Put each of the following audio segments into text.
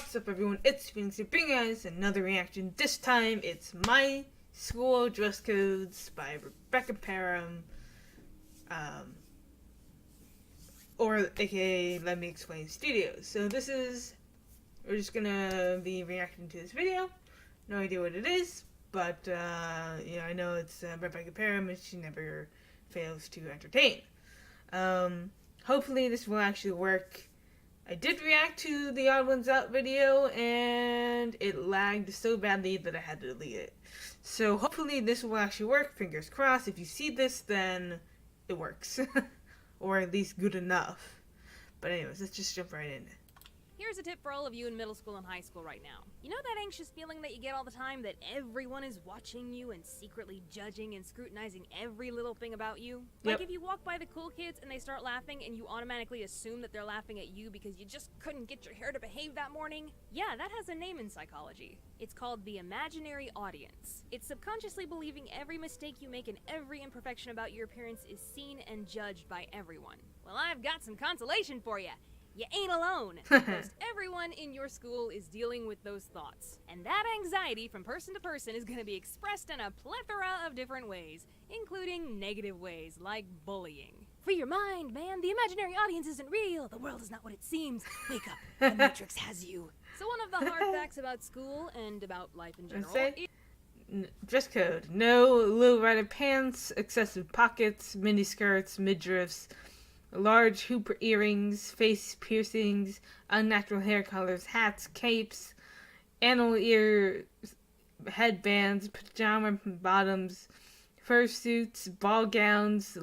What's up, everyone? It's Phoenix here, bringing guys another reaction. This time, it's My School Dress Codes by Rebecca Parham, or aka Let Me Explain Studios. So we're just gonna be reacting to this video. No idea what it is, but I know it's Rebecca Parham, and she never fails to entertain. Hopefully, this will actually work. I did react to the Odd Ones Out video, and it lagged so badly that I had to delete it. So hopefully this will actually work. Fingers crossed. If you see this, then it works. Or at least good enough. But anyways, let's just jump right in. Here's a tip for all of you in middle school and high school right now. You know that anxious feeling that you get all the time that everyone is watching you and secretly judging and scrutinizing every little thing about you? Yep. Like if you walk by the cool kids and they start laughing and you automatically assume that they're laughing at you because you just couldn't get your hair to behave that morning? Yeah, that has a name in psychology. It's called the imaginary audience. It's subconsciously believing every mistake you make and every imperfection about your appearance is seen and judged by everyone. Well, I've got some consolation for you. You ain't alone. Most everyone in your school is dealing with those thoughts. And that anxiety from person to person is going to be expressed in a plethora of different ways, including negative ways like bullying. Free your mind, man. The imaginary audience isn't real. The world is not what it seems. Wake up. The Matrix has you. So one of the hard facts about school and about life in general Dress code. No low-rider pants, excessive pockets, miniskirts, midriffs, large hoop earrings, face piercings, unnatural hair colors, hats, capes, animal ear headbands, pajama bottoms, fursuits, ball gowns,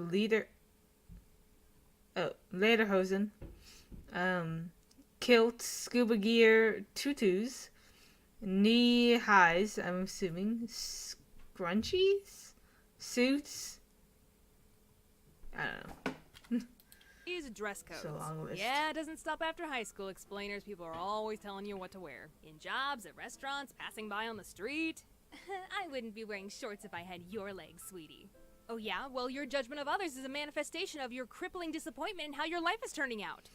lederhosen, kilts, scuba gear, tutus, knee highs, I'm assuming, scrunchies, suits, I don't know. is dress codes. So long list. Yeah, it doesn't stop after high school, explainers. People are always telling you what to wear. In jobs, at restaurants, passing by on the street. I wouldn't be wearing shorts if I had your legs, sweetie. Oh yeah? Well, your judgment of others is a manifestation of your crippling disappointment in how your life is turning out.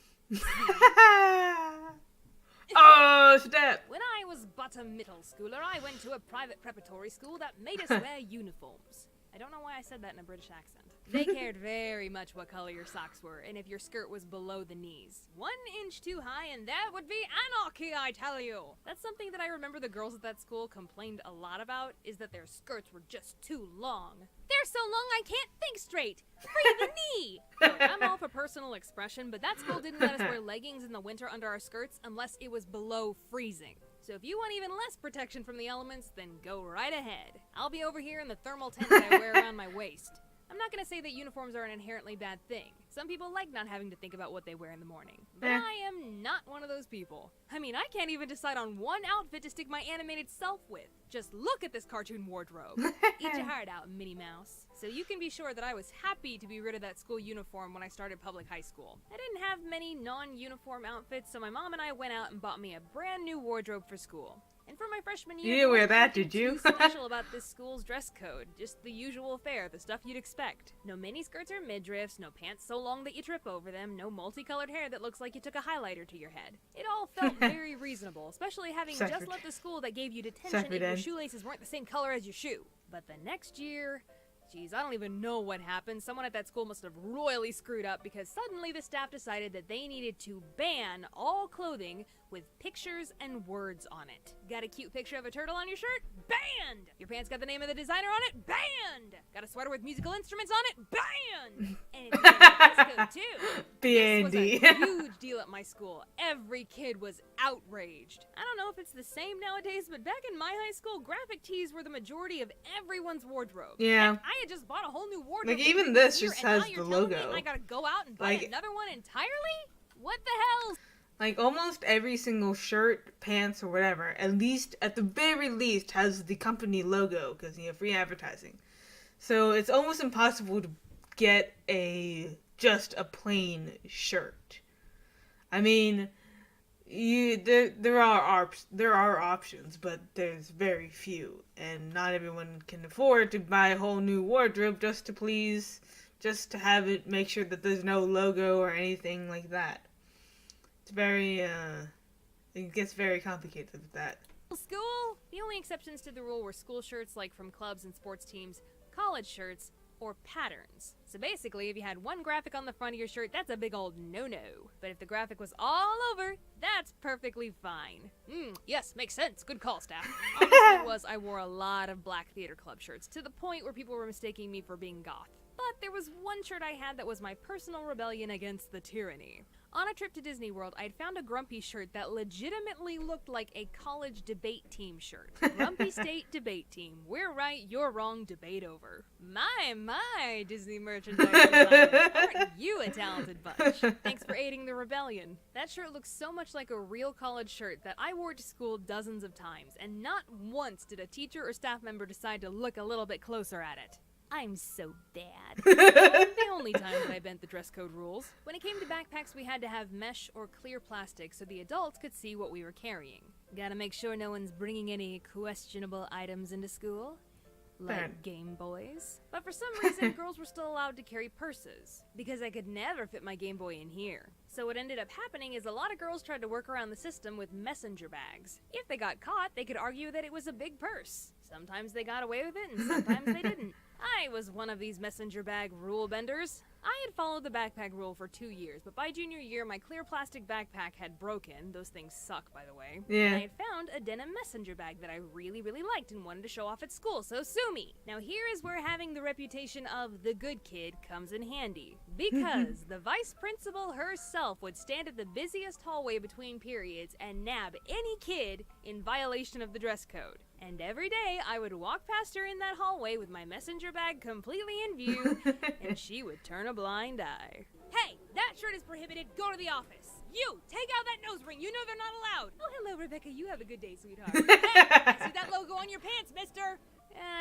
Oh, snap! When I was but a middle schooler, I went to a private preparatory school that made us wear uniforms. I don't know why I said that in a British accent. They cared very much what color your socks were, and if your skirt was below the knees. 1 inch too high, and that would be anarchy, I tell you! That's something that I remember the girls at that school complained a lot about, is that their skirts were just too long. They're so long I can't think straight! Free the knee! Look, I'm all for personal expression, but that school didn't let us wear leggings in the winter under our skirts unless it was below freezing. So if you want even less protection from the elements, then go right ahead. I'll be over here in the thermal tent that I wear around my waist. I'm not going to say that uniforms are an inherently bad thing. Some people like not having to think about what they wear in the morning. But I am not one of those people. I mean, I can't even decide on one outfit to stick my animated self with. Just look at this cartoon wardrobe. Eat your heart out, Minnie Mouse. So you can be sure that I was happy to be rid of that school uniform when I started public high school. I didn't have many non-uniform outfits, so my mom and I went out and bought me a brand new wardrobe for school. And for my freshman year, you didn't wear that, did you? What's special about this school's dress code? Just the usual fare, the stuff you'd expect. No miniskirts or midriffs, no pants so long that you trip over them, no multicolored hair that looks like you took a highlighter to your head. It all felt very reasonable, especially having just left the school that gave you detention if your shoelaces weren't the same color as your shoe. But the next year... Geez, I don't even know what happened. Someone at that school must have royally screwed up because suddenly the staff decided that they needed to ban all clothing with pictures and words on it. Got a cute picture of a turtle on your shirt? Banned! Your pants got the name of the designer on it? Banned! Got a sweater with musical instruments on it? Banned! And it's dress code too. This was a huge deal at my school. Every kid was outraged. I don't know if it's the same nowadays, but back in my high school, graphic tees were the majority of everyone's wardrobe. Yeah. Heck, I had just bought a whole new wardrobe. Like, even this just has the logo. I gotta go out and buy another one entirely? What the hell? Like, almost every single shirt, pants, or whatever, at least, at the very least, has the company logo, because, free advertising. So, it's almost impossible to get just a plain shirt. I mean, there are options, but there's very few, and not everyone can afford to buy a whole new wardrobe just to have it, make sure that there's no logo or anything like that. It's very it gets very complicated with that. School? The only exceptions to the rule were school shirts like from clubs and sports teams, college shirts, or patterns. So basically, if you had one graphic on the front of your shirt, that's a big old no-no. But if the graphic was all over, that's perfectly fine. Yes, makes sense. Good call, staff. Honestly, I wore a lot of black theater club shirts, to the point where people were mistaking me for being goth. But there was one shirt I had that was my personal rebellion against the tyranny. On a trip to Disney World, I'd found a Grumpy shirt that legitimately looked like a college debate team shirt. Grumpy State Debate Team. We're right, you're wrong, debate over. My, Disney merchandise designers. Aren't you a talented bunch? Thanks for aiding the rebellion. That shirt looks so much like a real college shirt that I wore to school dozens of times, and not once did a teacher or staff member decide to look a little bit closer at it. I'm so bad. The only time that I bent the dress code rules. When it came to backpacks, we had to have mesh or clear plastic so the adults could see what we were carrying. Gotta make sure no one's bringing any questionable items into school. Like Game Boys. But for some reason, girls were still allowed to carry purses, because I could never fit my Game Boy in here. So what ended up happening is a lot of girls tried to work around the system with messenger bags. If they got caught, they could argue that it was a big purse. Sometimes they got away with it, and sometimes they didn't. I was one of these messenger bag rule benders. I had followed the backpack rule for 2 years, but by junior year, my clear plastic backpack had broken. Those things suck, by the way. Yeah. And I had found a denim messenger bag that I really, really liked and wanted to show off at school, so sue me. Now here is where having the reputation of the good kid comes in handy. Because the vice principal herself would stand at the busiest hallway between periods and nab any kid in violation of the dress code. And every day, I would walk past her in that hallway with my messenger bag completely in view, and she would turn a blind eye. Hey, that shirt is prohibited. Go to the office. You, take out that nose ring. You know they're not allowed. Oh, hello, Rebecca. You have a good day, sweetheart. Hey, I see that logo on your pants, mister.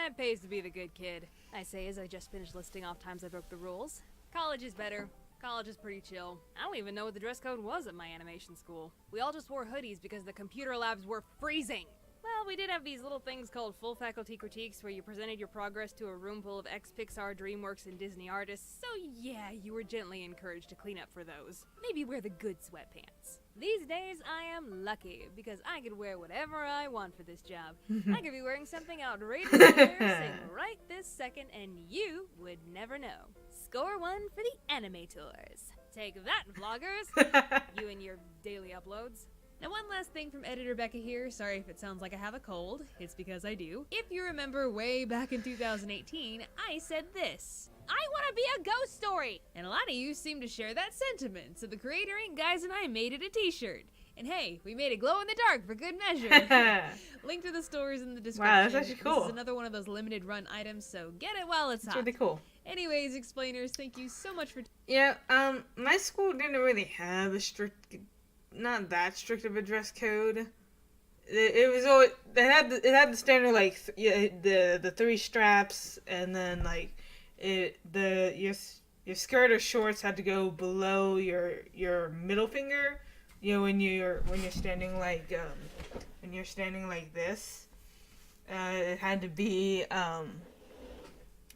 It pays to be the good kid, I say as I just finished listing off times I broke the rules. College is better. College is pretty chill. I don't even know what the dress code was at my animation school. We all just wore hoodies because the computer labs were freezing. Well, we did have these little things called full faculty critiques where you presented your progress to a room full of ex-Pixar, DreamWorks, and Disney artists, so yeah, you were gently encouraged to clean up for those. Maybe wear the good sweatpants. These days, I am lucky because I could wear whatever I want for this job. I could be wearing something outrageously embarrassing right this second, and you would never know. Score 1 for the animators. Take that, vloggers! You and your daily uploads. Now one last thing from Editor Becca here, sorry if it sounds like I have a cold, it's because I do. If you remember way back in 2018, I said this: I want to be a ghost story! And a lot of you seem to share that sentiment, so the creator Ink Guys and I made it a t-shirt. And hey, we made it glow in the dark for good measure. Link to the stores in the description. Wow, that's actually cool. This is another one of those limited run items, so get it while it's hot. It's really cool. Anyways, explainers, thank you so much for... Yeah, my school didn't really have a not that strict of a dress code. It was always it had the standard like the 3 straps, and then like your skirt or shorts had to go below your middle finger. You know, when you're standing like this, it had to be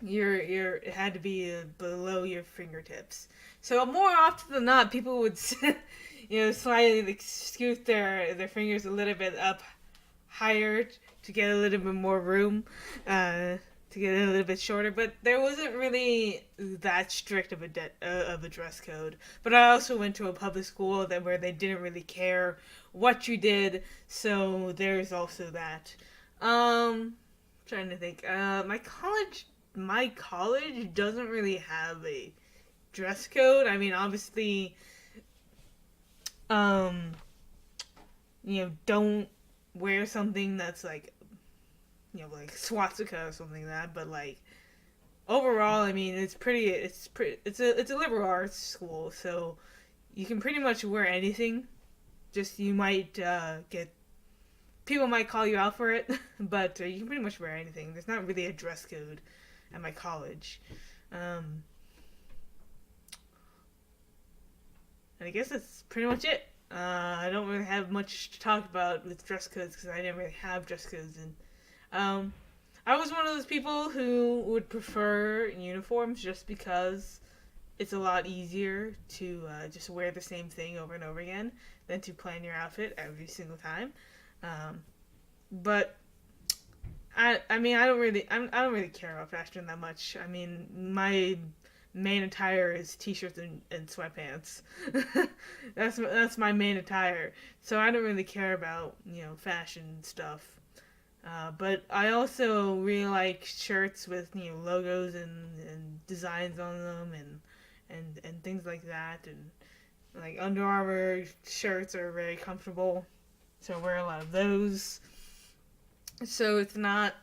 it had to be below your fingertips. So more often than not, people would slightly like, scoot their fingers a little bit up higher to get a little bit more room, to get it a little bit shorter. But there wasn't really that strict of a dress code. But I also went to a public school where they didn't really care what you did, so there's also that. Trying to think. My college doesn't really have a dress code. I mean, obviously, don't wear something that's like swastika or something like that. But like overall, I mean, it's a liberal arts school, so you can pretty much wear anything. Just you might people might call you out for it, but you can pretty much wear anything. There's not really a dress code at my college. And I guess that's pretty much it. I don't really have much to talk about with dress codes because I didn't really have dress codes. And I was one of those people who would prefer uniforms just because it's a lot easier to just wear the same thing over and over again than to plan your outfit every single time. But I mean I don't really care about fashion that much. I mean my main attire is t-shirts and sweatpants. That's my main attire. So I don't really care about fashion stuff. But I also really like shirts with logos and designs on them and things like that, and like Under Armour shirts are very comfortable, so I wear a lot of those. So it's not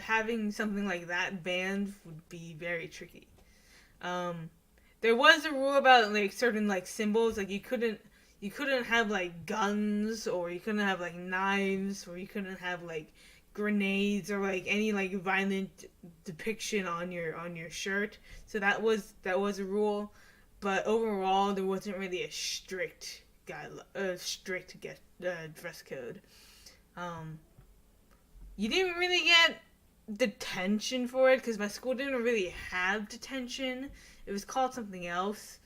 having something like that banned would be very tricky. There was a rule about like certain like symbols, like you couldn't have like guns, or you couldn't have like knives, or you couldn't have like grenades, or like any like violent depiction on your shirt. So that was a rule, but overall there wasn't really a strict dress code. You didn't really get detention for it because my school didn't really have detention. It was called something else.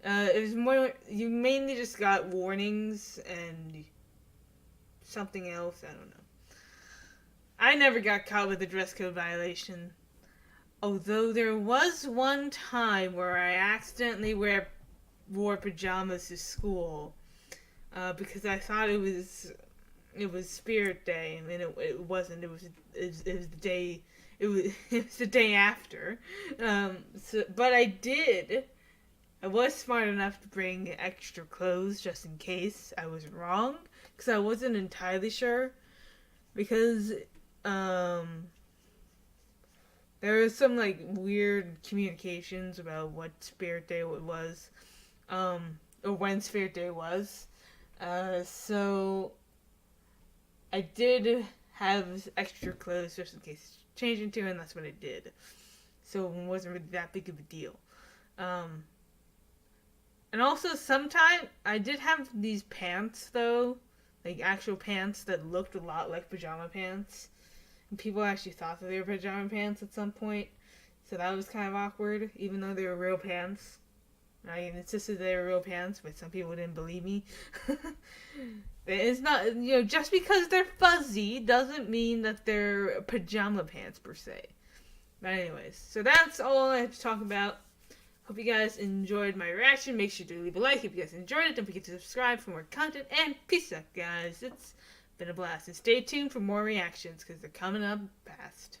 It was more, you mainly just got warnings and something else, I don't know. I never got caught with a dress code violation. Although there was one time where I accidentally wore pajamas to school because I thought it was Spirit Day, and it wasn't. It was the day. It was the day after. But I was smart enough to bring extra clothes just in case I was wrong, because I wasn't entirely sure. Because there was some like weird communications about what Spirit Day was, or when Spirit Day was. So I did have extra clothes just in case change into, and that's what I did. So it wasn't really that big of a deal. And also, sometimes I did have these pants, though, like actual pants that looked a lot like pajama pants. And people actually thought that they were pajama pants at some point. So that was kind of awkward, even though they were real pants. I insisted they were real pants, but some people didn't believe me. It's not, just because they're fuzzy doesn't mean that they're pajama pants per se. But anyways, so that's all I have to talk about. Hope you guys enjoyed my reaction. Make sure to leave a like if you guys enjoyed it. Don't forget to subscribe for more content. And peace out, guys. It's been a blast. And stay tuned for more reactions because they're coming up fast.